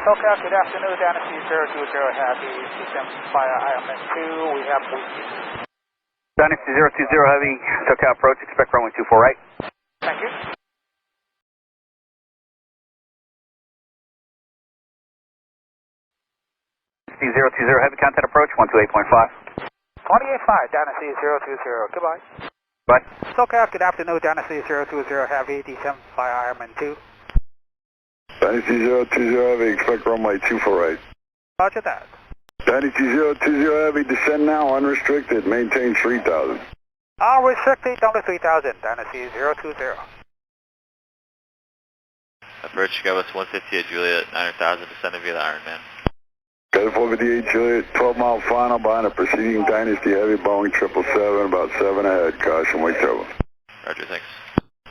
SoCal, good afternoon, Dynasty 020 Heavy, descend via Ironman 2, we have wind. Dynasty 020 Heavy, SoCal approach, expect runway 24 right. Thank you. Dynasty 020 Heavy, contact approach, 128.5. 28.5, Dynasty 020, goodbye. Bye. SoCal, good afternoon, Dynasty 020 Heavy, descend via Ironman 2. Dynasty 020 Heavy, expect runway 24 right. Roger that. Dynasty 020 Heavy, descend now, unrestricted, maintain 3,000. Unrestricted, down to 3,000, Dynasty 020. Approach Gabus 150 at Juliet, 9,000, descending via the Ironman. Got 458 Juliet, 12 mile final behind a preceding Dynasty Heavy Boeing 777, about 7 ahead, caution, wake trouble. Roger, thanks.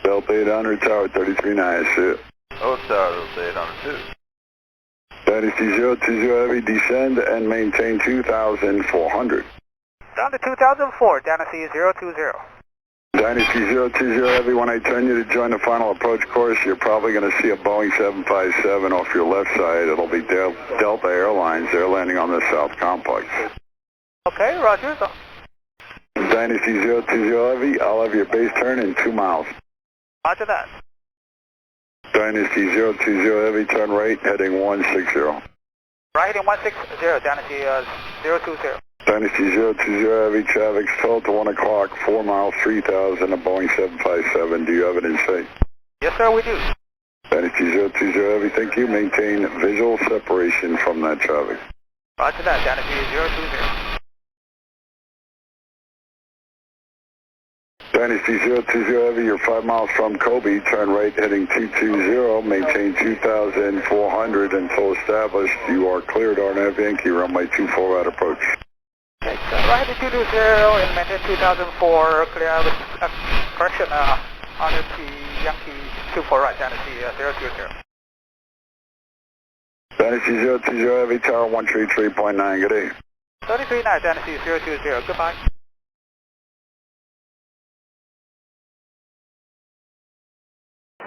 Delta 800, tower 33.9, see it. Oh, tower, Delta 802. Dynasty 020 Heavy, descend and maintain 2,400. Down to 2004, Dynasty 020. Dynasty 020 Heavy, when I turn you to join the final approach course, you're probably going to see a Boeing 757 off your left side. It'll be Delta Airlines. They're landing on the south complex. Okay, roger. Dynasty 020 Heavy, I'll have your base turn in 2 miles. Roger that. Dynasty 020 Heavy, turn right, heading 160. Right heading 160, Dynasty 020. Dynasty 020 Heavy, traffic's 12 to 1 o'clock, 4 miles, 3,000, a Boeing 757. Do you have it in sight? Yes, sir, we do. Dynasty 020 Heavy, thank you. Maintain visual separation from that traffic. Roger that, Dynasty 020. Dynasty 020 Heavy, you're 5 miles from Kobe, turn right heading 220, maintain 2,400 until established. You are cleared RNAV Yankee, runway 24 right approach. Okay, so right heading 220 and maintain 2004, clear with correction, RNAV Yankee 24 right, Dynasty 020. Dynasty 020 Heavy, tower 133.9, good day. 33.9, Dynasty 020, goodbye.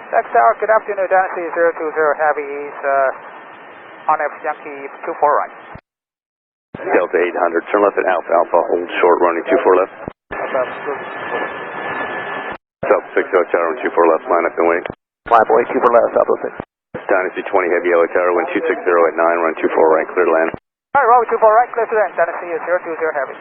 LAX tower, good afternoon, Dynasty 020 Heavy, RNAV Yankee 24 right. Delta 800, turn left at Alpha Alpha, hold short, running 24 left. South 60 tower, 24 left, line up and wait. Flyboy 24 left, South 6. Dynasty 20 Heavy, Yellow tower, wind 260 at 9, run 24 right, clear to land. Alright, runway 24 right, clear to land, Dynasty 020 Heavy.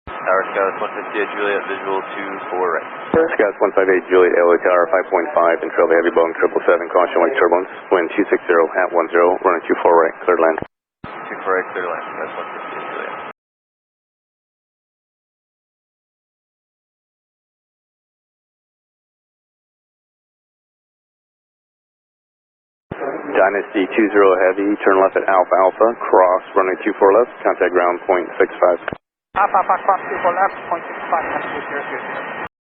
Tower Scouts 150 at Juliet, visual 24 right. Scouts 158 Juliet, Yellow tower, 5.5, and trail the Heavy Boeing 777, caution wake turbulence, wind 260 at 10, running 24 right, clear to land. 24 right, clear to land. That's 150 at Juliet. Dynasty 20 Heavy, turn left at Alpha Alpha, cross, running 24 left, contact ground point 65. Alpha, cross 24 left, 0.65, Dynasty 020.